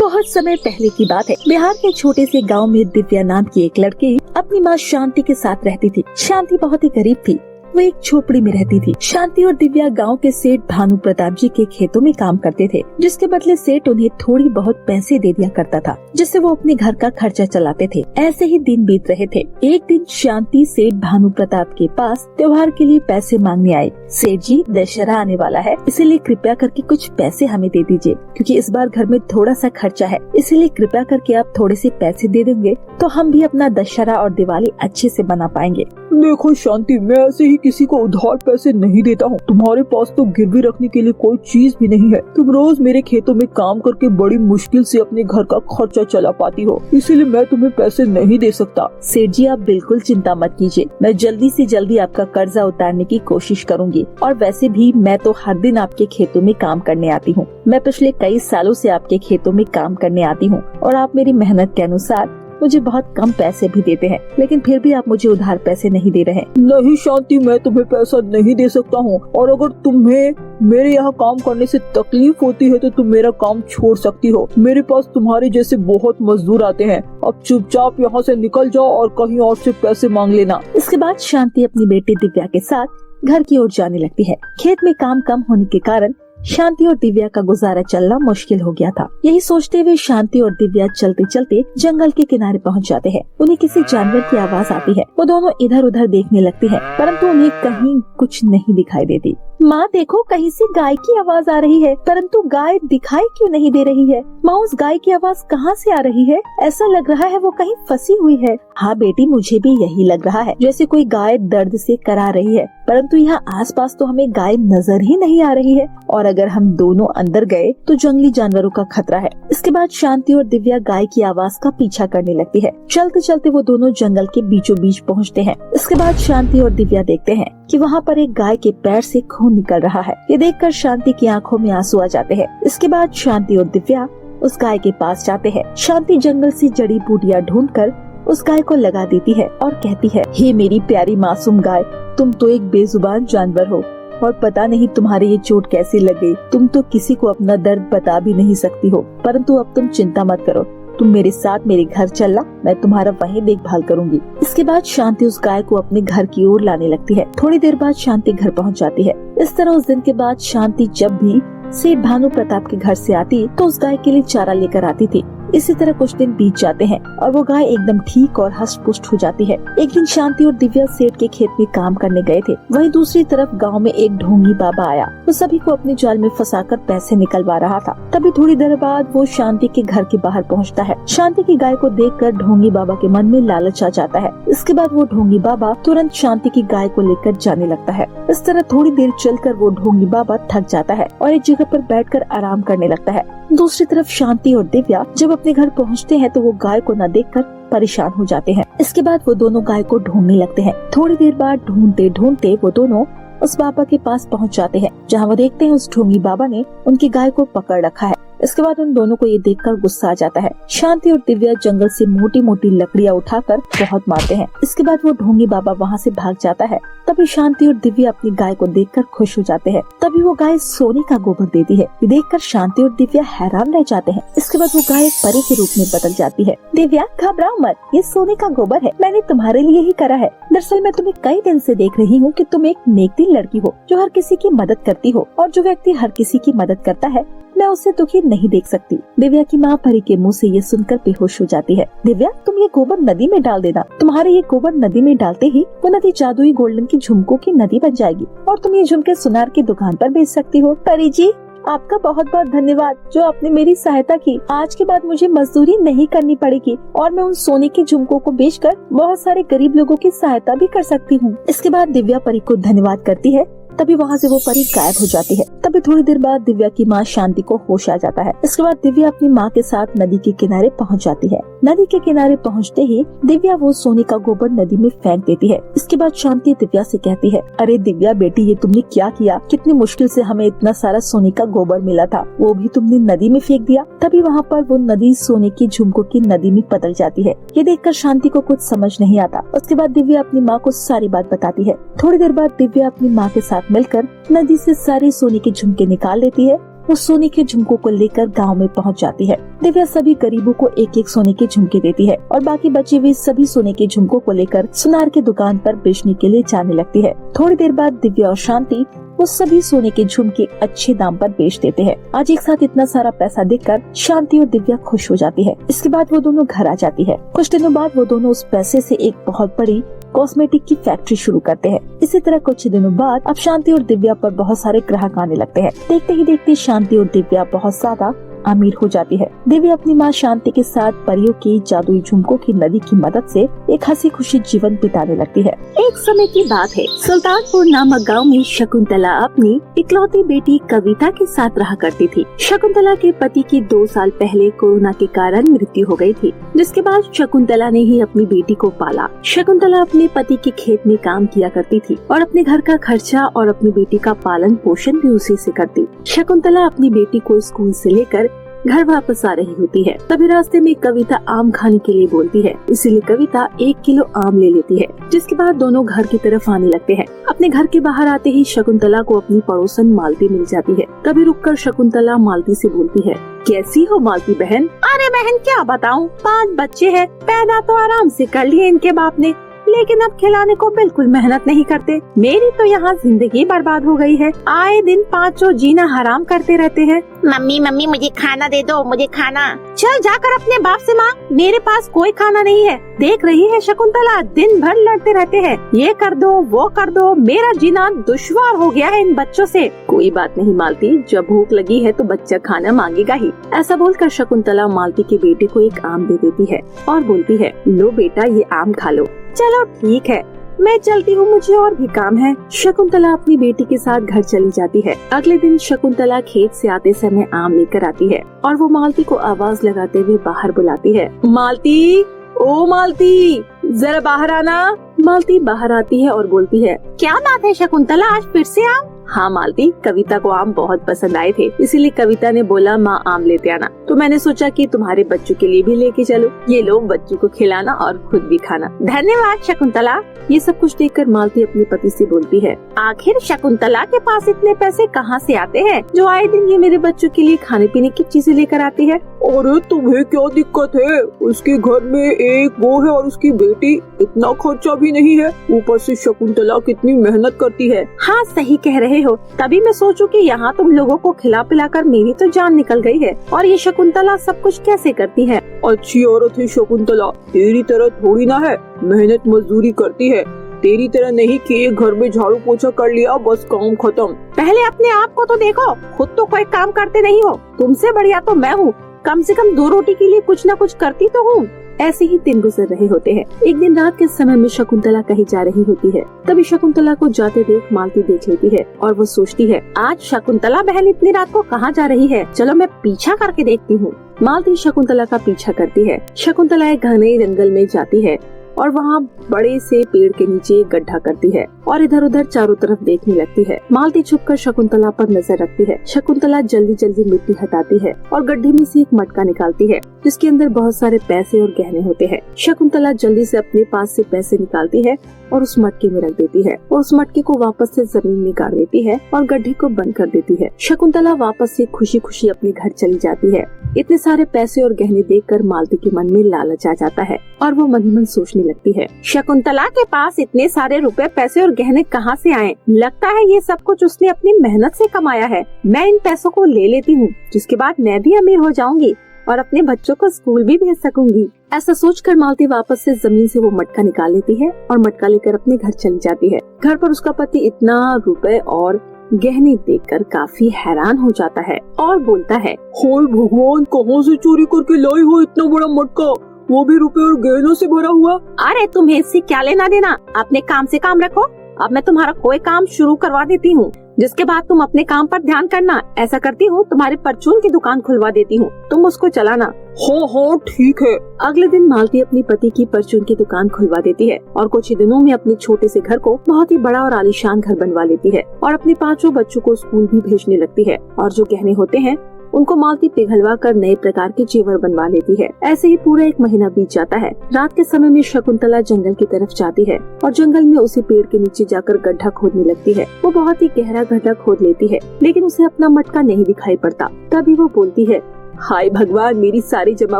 बहुत समय पहले की बात है। बिहार के छोटे से गांव में दिव्या नाम की एक लड़की अपनी माँ शांति के साथ रहती थी। शांति बहुत ही गरीब थी। वो एक झोपड़ी में रहती थी। शांति और दिव्या गांव के सेठ भानु प्रताप जी के खेतों में काम करते थे, जिसके बदले सेठ उन्हें थोड़ी बहुत पैसे दे दिया करता था, जिससे वो अपने घर का खर्चा चलाते थे। ऐसे ही दिन बीत रहे थे। एक दिन शांति सेठ भानु प्रताप के पास त्योहार के लिए पैसे मांगने आई। सेठ जी, दशहरा आने वाला है, इसीलिए कृपया करके कुछ पैसे हमें दे दीजिए, क्योंकि इस बार घर में थोड़ा सा खर्चा है, इसीलिए कृपया करके आप थोड़े से पैसे दे देंगे तो हम भी अपना दशहरा और दिवाली अच्छे से बना पाएंगे। देखो शांति, मैं ऐसे ही किसी को उधार पैसे नहीं देता हूँ। तुम्हारे पास तो गिरवी रखने के लिए कोई चीज भी नहीं है। तुम रोज मेरे खेतों में काम करके बड़ी मुश्किल से अपने घर का खर्चा चला पाती हो, इसीलिए मैं तुम्हें पैसे नहीं दे सकता। सेठ जी, आप बिल्कुल चिंता मत कीजिए, मैं जल्दी से जल्दी आपका कर्जा उतारने की कोशिश करूंगी। और वैसे भी मैं तो हर दिन आपके खेतों में काम करने आती हूँ। मैं पिछले कई सालों से आपके खेतों में काम करने आती हूँ और आप मेरी मेहनत के अनुसार मुझे बहुत कम पैसे भी देते हैं, लेकिन फिर भी आप मुझे उधार पैसे नहीं दे रहे। नहीं शांति, मैं तुम्हें पैसा नहीं दे सकता हूँ, और अगर तुम्हें मेरे यहाँ काम करने से तकलीफ होती है तो तुम मेरा काम छोड़ सकती हो। मेरे पास तुम्हारे जैसे बहुत मजदूर आते हैं। अब चुपचाप यहाँ से निकल जाओ और कहीं और से पैसे मांग लेना। इसके बाद शांति अपनी बेटी दिव्या के साथ घर की ओर जाने लगती है। खेत में काम कम होने के कारण शांति और दिव्या का गुजारा चलना मुश्किल हो गया था। यही सोचते हुए शांति और दिव्या चलते चलते जंगल के किनारे पहुंच जाते हैं। उन्हें किसी जानवर की आवाज आती है। वो दोनों इधर उधर देखने लगते हैं, परंतु उन्हें कहीं कुछ नहीं दिखाई देती। माँ देखो, कहीं से गाय की आवाज आ रही है, परंतु गाय दिखाई क्यों नहीं दे रही है? माँ, उस गाय की आवाज कहाँ से आ रही है? ऐसा लग रहा है वो कहीं फंसी हुई है। हाँ बेटी, मुझे भी यही लग रहा है, जैसे कोई गाय दर्द से करा रही है, परंतु यहाँ आसपास तो हमें गाय नजर ही नहीं आ रही है, और अगर हम दोनों अंदर गए तो जंगली जानवरों का खतरा है। इसके बाद शांति और दिव्या गाय की आवाज का पीछा करने लगती है। चलते चलते वो दोनों जंगल के बीचों बीच पहुँचते हैं। इसके बाद शांति और दिव्या देखते हैं कि वहाँ पर एक गाय के पैर से खून निकल रहा है। ये देखकर शांति की आंखों में आंसू आ जाते हैं। इसके बाद शांति और दिव्या उस गाय के पास जाते हैं। शांति जंगल से जड़ी बूटियां ढूंढकर उस गाय को लगा देती है और कहती है, हे मेरी प्यारी मासूम गाय, तुम तो एक बेजुबान जानवर हो और पता नहीं तुम्हारी ये चोट कैसे लग गई। तुम तो किसी को अपना दर्द बता भी नहीं सकती हो, परंतु अब तुम चिंता मत करो, तुम मेरे साथ मेरे घर चलना, मैं तुम्हारा वहीं देखभाल करूंगी। इसके बाद शांति उस गाय को अपने घर की ओर लाने लगती है। थोड़ी देर बाद शांति घर पहुंच जाती है। इस तरह उस दिन के बाद शांति जब भी सेठ भानु प्रताप के घर से आती तो उस गाय के लिए चारा लेकर आती थी। इसी तरह कुछ दिन बीत जाते हैं और वो गाय एकदम ठीक और हष्ट पुष्ट हो जाती है। एक दिन शांति और दिव्या सेठ के खेत में काम करने गए थे। वहीं दूसरी तरफ गांव में एक ढोंगी बाबा आया। वो सभी को अपने जाल में फंसाकर पैसे निकलवा रहा था। तभी थोड़ी देर बाद वो शांति के घर के बाहर पहुंचता है। शांति की गाय को देखकर ढोंगी बाबा के मन में लालच आ जाता है। इसके बाद वो ढोंगी बाबा तुरंत शांति की गाय को लेकर जाने लगता है। इस तरह थोड़ी देर चलकर वो ढोंगी बाबा थक जाता है और एक जगह पर बैठकर आराम करने लगता है। दूसरी तरफ शांति और दिव्या जब अपने घर पहुंचते हैं तो वो गाय को न देखकर परेशान हो जाते हैं। इसके बाद वो दोनों गाय को ढूंढने लगते हैं। थोड़ी देर बाद ढूंढते ढूंढते वो दोनों उस बाबा के पास पहुंच जाते हैं, जहां वो देखते हैं उस ढोंगी बाबा ने उनकी गाय को पकड़ रखा है। इसके बाद उन दोनों को ये देखकर गुस्सा आ जाता है। शांति और दिव्या जंगल से मोटी मोटी लकड़ियां उठाकर बहुत मारते हैं। इसके बाद वो ढोंगी बाबा वहाँ से भाग जाता है। तभी शांति और दिव्या अपनी गाय को देखकर खुश हो जाते हैं। तभी वो गाय सोने का गोबर देती है। ये देखकर शांति और दिव्या हैरान रह जाते हैं। इसके बाद वो गाय परी के रूप में बदल जाती है। दिव्या, घबराओ मत, ये सोने का गोबर है, मैंने तुम्हारे लिए ही करा है। दरअसल मैं तुम्हें कई दिन से देख रही हूँ कि तुम एक नेकदिल लड़की हो, जो हर किसी की मदद करती हो, और जो व्यक्ति हर किसी की मदद करता है मैं उसे दुखी नहीं देख सकती। दिव्या की माँ परी के मुंह से ये सुनकर बेहोश हो जाती है। दिव्या, तुम ये गोबर नदी में डाल देना। तुम्हारे ये गोबर नदी में डालते ही वो नदी जादुई गोल्डन की झुमकों की नदी बन जाएगी और तुम ये झुमके सुनार की दुकान पर बेच सकती हो। परी जी, आपका बहुत बहुत धन्यवाद, जो आपने मेरी सहायता की। आज के बाद मुझे मजदूरी नहीं करनी पड़ेगी और मैं उन सोने के झुमकों को बेचकर बहुत सारे गरीब लोगों की सहायता भी कर सकती हूँ। इसके बाद दिव्या परी को धन्यवाद करती है। तभी वहाँ से वो परी गायब हो जाती है। तभी थोड़ी देर बाद दिव्या की माँ शांति को होश आ जाता है। इसके बाद दिव्या अपनी माँ के साथ नदी के किनारे पहुँच जाती है। नदी के किनारे पहुँचते ही दिव्या वो सोने का गोबर नदी में फेंक देती है। इसके बाद शांति दिव्या से कहती है, अरे दिव्या बेटी, ये तुमने क्या किया? कितनी मुश्किल से हमें इतना सारा सोने का गोबर मिला था, वो भी तुमने नदी में फेंक दिया। तभी वहाँ पर वो नदी सोने की झुमकों की नदी में बदल जाती है। ये देखकर शांति को कुछ समझ नहीं आता। उसके बाद दिव्या अपनी माँ को सारी बात बताती है। थोड़ी देर बाद दिव्या अपनी माँ के साथ मिलकर नदी से सारे सोने के झुमके निकाल लेती है। वो सोने के झुमकों को लेकर गांव में पहुंच जाती है। दिव्या सभी गरीबों को एक एक सोने के झुमके देती है और बाकी बचे हुए सभी सोने के झुमकों को लेकर सुनार की दुकान पर बेचने के लिए जाने लगती है। थोड़ी देर बाद दिव्या और शांति वो सभी सोने के झुमके अच्छे दाम पर बेच देते हैं। आज एक साथ इतना सारा पैसा देखकर शांति और दिव्या खुश हो जाती है। इसके बाद वो दोनों घर आ जाती है। कुछ दिनों बाद वो दोनों उस पैसे से एक बहुत बड़ी कॉस्मेटिक की फैक्ट्री शुरू करते हैं। इसी तरह कुछ दिनों बाद अब शांति और दिव्या पर बहुत सारे ग्राहक आने लगते हैं। देखते ही देखते शांति और दिव्या बहुत ज्यादा अमीर हो जाती है। दिव्या अपनी माँ शांति के साथ परियों की जादुई झुमकों की नदी की मदद से एक हंसी खुशी जीवन बिताने लगती है। एक समय की बात है, सुल्तानपुर नामक गांव में शकुंतला अपनी इकलौती बेटी कविता के साथ रहा करती थी। शकुंतला के पति की 2 साल पहले कोरोना के कारण मृत्यु हो गई थी, जिसके बाद शकुंतला ने ही अपनी बेटी को पाला। शकुंतला अपने पति के खेत में काम किया करती थी और अपने घर का खर्चा और अपनी बेटी का पालन पोषण भी उसी से करती। शकुंतला अपनी बेटी को स्कूल से लेकर घर वापस आ रही होती है, तभी रास्ते में कविता आम खाने के लिए बोलती है, इसीलिए कविता 1 किलो आम ले लेती है, जिसके बाद दोनों घर की तरफ आने लगते हैं। अपने घर के बाहर आते ही शकुंतला को अपनी पड़ोसन मालती मिल जाती है। तभी रुककर शकुंतला मालती से बोलती है, कैसी हो मालती बहन? अरे बहन क्या बताऊं, 5 बच्चे हैं, पैदा तो आराम से कर लिए इनके बाप ने, लेकिन अब खिलाने को बिल्कुल मेहनत नहीं करते। मेरी तो यहाँ जिंदगी बर्बाद हो गई है। आए दिन 5 जीना हराम करते रहते हैं। मम्मी मम्मी मुझे खाना दे दो, मुझे खाना। चल जाकर अपने बाप से मांग, मेरे पास कोई खाना नहीं है। देख रही है शकुंतला, दिन भर लड़ते रहते हैं, ये कर दो वो कर दो, मेरा जीना दुश्वार हो गया है इन बच्चों से। कोई बात नहीं मालती, जब भूख लगी है तो बच्चा खाना मांगेगा ही। ऐसा बोलकर शकुंतला मालती की बेटी को एक आम दे देती है और बोलती है, लो बेटा ये आम खा लो। चलो ठीक है, मैं चलती हूँ, मुझे और भी काम है। शकुंतला अपनी बेटी के साथ घर चली जाती है। अगले दिन शकुंतला खेत से आते समय आम लेकर आती है और वो मालती को आवाज लगाते हुए बाहर बुलाती है, मालती, ओ मालती, जरा बाहर आना। मालती बाहर आती है और बोलती है, क्या बात है शकुंतला, आज फिर से आम? हाँ मालती, कविता को आम बहुत पसंद आए थे, इसीलिए कविता ने बोला माँ आम लेते आना, तो मैंने सोचा कि तुम्हारे बच्चों के लिए भी लेके चलो। ये लो बच्चों को खिलाना और खुद भी खाना। धन्यवाद शकुंतला। ये सब कुछ देखकर मालती अपने पति से बोलती है, आखिर शकुंतला के पास इतने पैसे कहाँ से आते हैं जो आए दिन ये मेरे बच्चों के लिए खाने पीने की चीजें लेकर आती है? अरे तुम्हें क्या दिक्कत है, उसके घर में एक वो है और उसकी बेटी, इतना खर्चा भी नहीं है। ऊपर से शकुंतला कितनी मेहनत करती है। हाँ सही कह रहे हो, तभी मैं सोचूं कि यहाँ तुम लोगों को खिला पिला कर मेरी तो जान निकल गई है, और ये शकुंतला सब कुछ कैसे करती है? अच्छी औरत है शकुंतला, तेरी तरह थोड़ी ना है, मेहनत मजदूरी करती है। तेरी तरह नहीं कि एक घर में झाड़ू पोछा कर लिया बस काम खत्म। पहले अपने आप को तो देखो, खुद तो कोई काम करते नहीं हो। तुमसे बढ़िया तो मैं हूँ, कम से कम 2 रोटी के लिए कुछ न कुछ करती तो हूँ। ऐसे ही दिन गुजर रहे होते हैं। एक दिन रात के समय में शकुंतला कहीं जा रही होती है, तभी शकुंतला को जाते देख मालती देख लेती है और वो सोचती है, आज शकुंतला बहन इतनी रात को कहाँ जा रही है, चलो मैं पीछा करके देखती हूँ। मालती शकुंतला का पीछा करती है। शकुंतला एक घने जंगल में जाती है और वहाँ बड़े से पेड़ के नीचे एक गड्ढा करती है और इधर उधर चारों तरफ देखने लगती है। मालती छुपकर शकुंतला पर नजर रखती है। शकुंतला जल्दी जल्दी मिट्टी हटाती है और गड्ढे में से एक मटका निकालती है जिसके अंदर बहुत सारे पैसे और गहने होते हैं। शकुंतला जल्दी से अपने पास से पैसे निकालती है और उस मटके में रख देती है और उस मटके को वापस से जमीन में गाड़ देती है और गड्ढे को बंद कर देती है। शकुंतला वापस से खुशी खुशी अपने घर चली जाती है। इतने सारे पैसे और गहने देखकर मालती के मन में लालच आ जाता है और वो मन ही मन सोचने लगती है, शकुंतला के पास इतने सारे रुपए पैसे और गहने कहाँ से आए? लगता है ये सब कुछ उसने अपनी मेहनत से कमाया है। मैं इन पैसों को ले लेती हूँ, जिसके बाद मैं भी अमीर हो जाऊंगी और अपने बच्चों को स्कूल भी भेज सकूंगी। ऐसा सोचकर मालती वापस से जमीन से वो मटका निकाल लेती है और मटका लेकर अपने घर चली जाती है। घर पर उसका पति इतना रुपए और गहने देखकर काफी हैरान हो जाता है और बोलता है, हाय भगवान, कहाँ से चोरी करके लाई हो इतना बड़ा मटका, वो भी रुपए और गहनों से भरा हुआ। अरे तुम्हें इससे क्या लेना देना, अपने काम से काम रखो। अब मैं तुम्हारा कोई काम शुरू करवा देती हूँ, जिसके बाद तुम अपने काम पर ध्यान करना। ऐसा करती हूँ, तुम्हारी परचून की दुकान खुलवा देती हूँ, तुम उसको चलाना। हाँ हाँ ठीक है। अगले दिन मालती अपने पति की परचून की दुकान खुलवा देती है और कुछ ही दिनों में अपने छोटे से घर को बहुत ही बड़ा और आलीशान घर बनवा लेती है और अपने 5 बच्चों को स्कूल भी भेजने लगती है। और जो गहने होते हैं उनको मालती पिघलवा कर नए प्रकार के जेवर बनवा लेती है। ऐसे ही पूरा 1 महीना बीत जाता है। रात के समय में शकुंतला जंगल की तरफ जाती है और जंगल में उसी पेड़ के नीचे जाकर गड्ढा खोदने लगती है। वो बहुत ही गहरा गड्ढा खोद लेती है, लेकिन उसे अपना मटका नहीं दिखाई पड़ता। तभी वो बोलती है, हाय भगवान, मेरी सारी जमा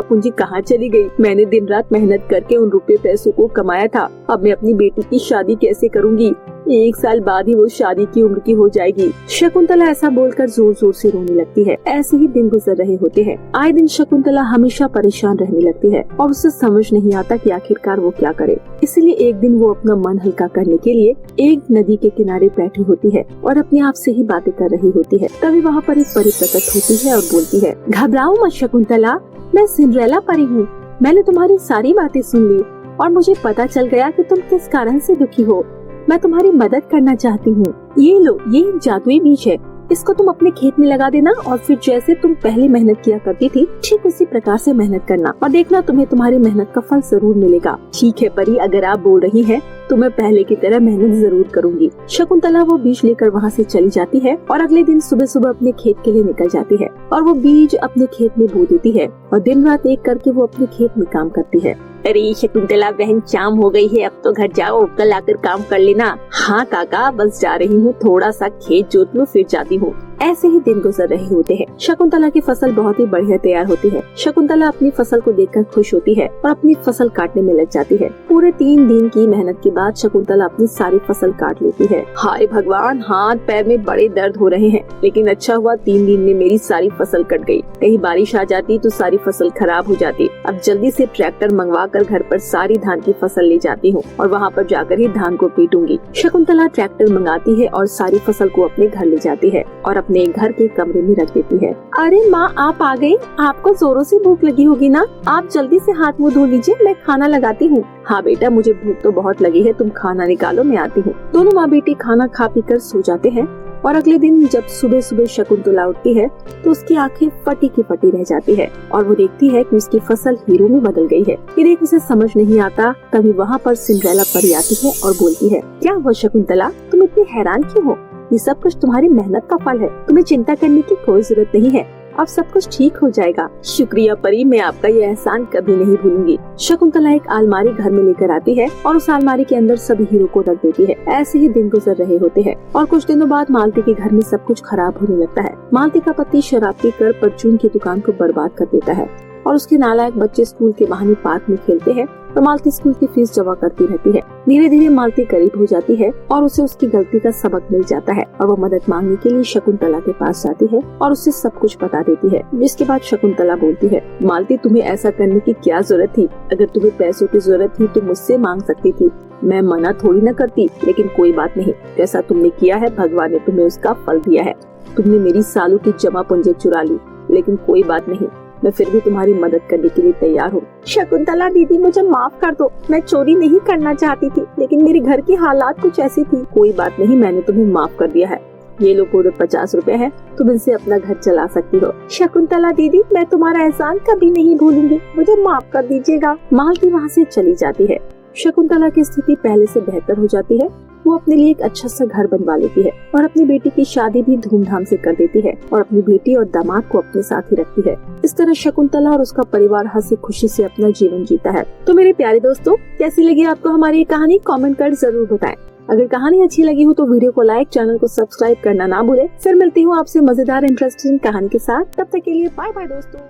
पूंजी कहाँ चली गई। मैंने दिन रात मेहनत करके उन रुपए पैसों को कमाया था। अब मैं अपनी बेटी की शादी कैसे करूँगी। 1 साल बाद ही वो शादी की उम्र की हो जाएगी। शकुंतला ऐसा बोलकर जोर जोर से रोने लगती है। ऐसे ही दिन गुजर रहे होते हैं। आए दिन शकुंतला हमेशा परेशान रहने लगती है और उसे समझ नहीं आता कि आखिरकार वो क्या करे। इसलिए एक दिन वो अपना मन हल्का करने के लिए एक नदी के किनारे बैठी होती है और अपने आप से ही बातें कर रही होती है। तभी वहाँ पर एक परी प्रकट होती है और बोलती है, घबराओ मत शकुंतला, मैं सिंड्रेला परी हूँ। मैंने तुम्हारी सारी बातें सुन ली और मुझे पता चल गया कि तुम किस कारण से दुखी हो। मैं तुम्हारी मदद करना चाहती हूँ। ये लो, ये एक जादुई बीज है। इसको तुम अपने खेत में लगा देना और फिर जैसे तुम पहले मेहनत किया करती थी ठीक उसी प्रकार से मेहनत करना और देखना तुम्हें तुम्हारी मेहनत का फल जरूर मिलेगा। ठीक है परी, अगर आप बोल रही हैं तो मैं पहले की तरह मेहनत जरूर करूंगी। शकुंतला वो बीज लेकर वहाँ से चली जाती है और अगले दिन सुबह सुबह अपने खेत के लिए निकल जाती है और वो बीज अपने खेत में बो देती है और दिन रात एक करके वो अपने खेत में काम करती है। अरे शकुंतला बहन, शाम हो गई है, अब तो घर जाओ, कल आकर काम कर लेना। हाँ काका, बस जा रही हूँ, थोड़ा सा खेत जोत लूं फिर जाती हूँ। ऐसे ही दिन गुजर रहे होते हैं। शकुंतला की फसल बहुत ही बढ़िया तैयार होती है। शकुंतला अपनी फसल को देखकर खुश होती है और अपनी फसल काटने में लग जाती है। पूरे 3 दिन की मेहनत के बाद शकुंतला अपनी सारी फसल काट लेती है। हाय भगवान, हाथ पैर में बड़े दर्द हो रहे हैं, लेकिन अच्छा हुआ 3 दिन में मेरी सारी फसल कट गई। कहीं बारिश आ जाती तो सारी फसल खराब हो जाती। अब जल्दी से ट्रैक्टर मंगवा कर घर पर सारी धान की फसल ले जाती हूँ और वहाँ पर जाकर ही धान को पीटूंगी। शकुंतला ट्रैक्टर मंगाती है और सारी फसल को अपने घर ले जाती है और अपने घर के कमरे में रख देती है। अरे माँ, आप आ गई? आपको जोरों से भूख लगी होगी ना? आप जल्दी से हाथ मुंह धो लीजिए, मैं खाना लगाती हूँ। हाँ बेटा, मुझे भूख तो बहुत लगी है, तुम खाना निकालो, मैं आती हूँ। दोनों माँ बेटी खाना खा पी कर सो जाते हैं और अगले दिन जब सुबह सुबह शकुंतला उठती है तो उसकी आंखें फटी की फटी रह जाती है और वो देखती है कि उसकी फसल हीरो में बदल गई है। ये देख उसे समझ नहीं आता। तभी वहाँ पर सिंड्रेला परी आती है और बोलती है, क्या हुआ शकुंतला, तुम इतनी हैरान क्यों हो? ये सब कुछ तुम्हारी मेहनत का फल है, तुम्हें चिंता करने की कोई जरूरत नहीं है, अब सब कुछ ठीक हो जाएगा। शुक्रिया परी, मैं आपका ये एहसान कभी नहीं भूलूंगी। शकुंतला एक अलमारी घर में लेकर आती है और उस अलमारी के अंदर सभी हीरो को रख देती है। ऐसे ही दिन गुजर रहे होते हैं और कुछ दिनों बाद मालती के घर में सब कुछ खराब होने लगता है। मालती का पति शराब पीकर परचून की दुकान को बर्बाद कर देता है और उसके नालायक बच्चे स्कूल के बहाने पार्क में खेलते हैं और मालती स्कूल की फीस जमा करती रहती है। धीरे धीरे मालती करीब हो जाती है और उसे उसकी गलती का सबक मिल जाता है और वो मदद मांगने के लिए शकुंतला के पास जाती है और उसे सब कुछ बता देती है। जिसके बाद शकुंतला बोलती है, मालती तुम्हें ऐसा करने की क्या जरूरत थी? अगर तुम्हें पैसों की जरूरत थी तो मुझसे मांग सकती थी, मैं मना थोड़ी न करती। लेकिन कोई बात नहीं, जैसा तुमने किया है भगवान ने तुम्हें उसका फल दिया है। तुमने मेरी सालों की जमा पूंजी चुरा ली, लेकिन कोई बात नहीं, मैं फिर भी तुम्हारी मदद करने के लिए तैयार हूँ। शकुंतला दीदी, मुझे माफ कर दो, मैं चोरी नहीं करना चाहती थी, लेकिन मेरे घर की हालात कुछ ऐसी थी। कोई बात नहीं, मैंने तुम्हें माफ कर दिया है। ये लो पूरे 50 रुपए है, तुम इनसे अपना घर चला सकती हो। शकुंतला दीदी, मैं तुम्हारा एहसान कभी नहीं भूलूंगी, मुझे माफ कर दीजिएगा। मालती वहाँ से चली जाती है। शकुंतला की स्थिति पहले से बेहतर हो जाती है। वो अपने लिए एक अच्छा सा घर बनवा लेती है और अपनी बेटी की शादी भी धूमधाम से कर देती है और अपनी बेटी और दामाद को अपने साथ ही रखती है। इस तरह शकुंतला और उसका परिवार हंसी खुशी से अपना जीवन जीता है। तो मेरे प्यारे दोस्तों, कैसी लगी आपको हमारी ये कहानी? कमेंट कर जरूर बताएं। अगर कहानी अच्छी लगी हो तो वीडियो को लाइक, चैनल को सब्सक्राइब करना ना भूले। फिर मिलती हूँ आपसे मजेदार इंटरेस्टिंग कहानी के साथ। तब तक के लिए बाय बाय दोस्तों।